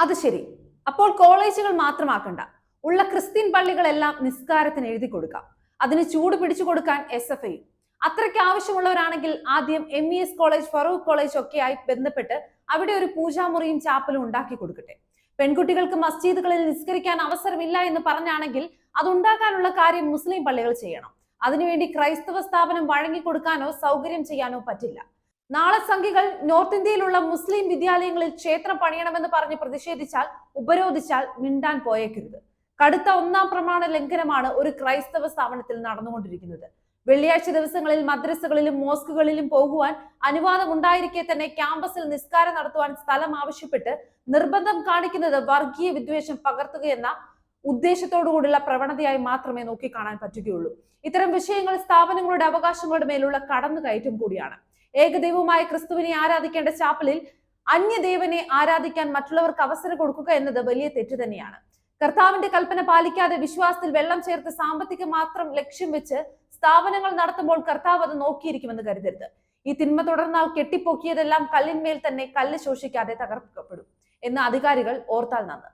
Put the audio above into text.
അത് ശരി. അപ്പോൾ കോളേജുകൾ മാത്രമാക്കണ്ട, ഉള്ള ക്രിസ്ത്യൻ പള്ളികളെല്ലാം നിസ്കാരത്തിന് എഴുതി കൊടുക്കാം. അതിന് ചൂട് പിടിച്ചു കൊടുക്കാൻ SFI. അത്രയ്ക്ക് ആവശ്യമുള്ളവരാണെങ്കിൽ ആദ്യം MES കോളേജ്, ഫറൂഖ് കോളേജ് ഒക്കെയായി ബന്ധപ്പെട്ട് അവിടെ ഒരു പൂജാമുറിയും ചാപ്പലും ഉണ്ടാക്കി കൊടുക്കട്ടെ. പെൺകുട്ടികൾക്ക് മസ്ജിദുകളിൽ നിസ്കരിക്കാൻ അവസരമില്ല എന്ന് പറഞ്ഞാണെങ്കിൽ അതുണ്ടാക്കാനുള്ള കാര്യം മുസ്ലിം പള്ളികൾ ചെയ്യണം. അതിനുവേണ്ടി ക്രൈസ്തവ സ്ഥാപനം വഴങ്ങിക്കൊടുക്കാനോ സൗകര്യം ചെയ്യാനോ പറ്റില്ല. നാളെ സംഘികൾ നോർത്ത് ഇന്ത്യയിലുള്ള മുസ്ലിം വിദ്യാലയങ്ങളിൽ ക്ഷേത്രം പണിയണമെന്ന് പറഞ്ഞ് പ്രതിഷേധിച്ചാൽ, ഉപരോധിച്ചാൽ മിണ്ടാൻ പോയേക്കരുത്. കടുത്ത ഒന്നാം പ്രമാണ ലംഘനമാണ് ഒരു ക്രൈസ്തവ സ്ഥാപനത്തിൽ നടന്നുകൊണ്ടിരിക്കുന്നത്. വെള്ളിയാഴ്ച ദിവസങ്ങളിൽ മദ്രസകളിലും മോസ്കുകളിലും പോകുവാൻ അനുവാദം ഉണ്ടായിരിക്കെ തന്നെ ക്യാമ്പസിൽ നിസ്കാരം നടത്തുവാൻ സ്ഥലം ആവശ്യപ്പെട്ട് നിർബന്ധം കാണിക്കുന്നത് വർഗീയ വിദ്വേഷം പകർത്തുകയെന്ന ഉദ്ദേശത്തോടുകൂടിയുള്ള പ്രവണതയായി മാത്രമേ നോക്കിക്കാണാൻ പറ്റുകയുള്ളൂ. ഇത്തരം വിഷയങ്ങൾ സ്ഥാപനങ്ങളുടെ അവകാശങ്ങളുടെ മേലുള്ള കടന്നുകയറ്റം കൂടിയാണ്. ഏകദൈവമായ ക്രിസ്തുവിനെ ആരാധിക്കേണ്ട ചാപ്പലിൽ അന്യദേവനെ ആരാധിക്കാൻ മറ്റുള്ളവർക്ക് അവസരം കൊടുക്കുക എന്നത് വലിയ തെറ്റ് തന്നെയാണ്. കർത്താവിന്റെ കൽപ്പന പാലിക്കാതെ വിശ്വാസത്തിൽ വെള്ളം ചേർത്ത് സാമ്പത്തികം മാത്രം ലക്ഷ്യം വെച്ച് സ്ഥാപനങ്ങൾ നടത്തുമ്പോൾ കർത്താവ് അത് നോക്കിയിരിക്കുമെന്ന് കരുതരുത്. ഈ തിന്മ തുടർന്നാൽ കെട്ടിപ്പൊക്കിയതെല്ലാം കല്ലിന്മേൽ തന്നെ കല്ല് ശോഷിക്കാതെ തകർക്കപ്പെടും എന്ന് അധികാരികൾ ഓർത്താൽ നന്ന്.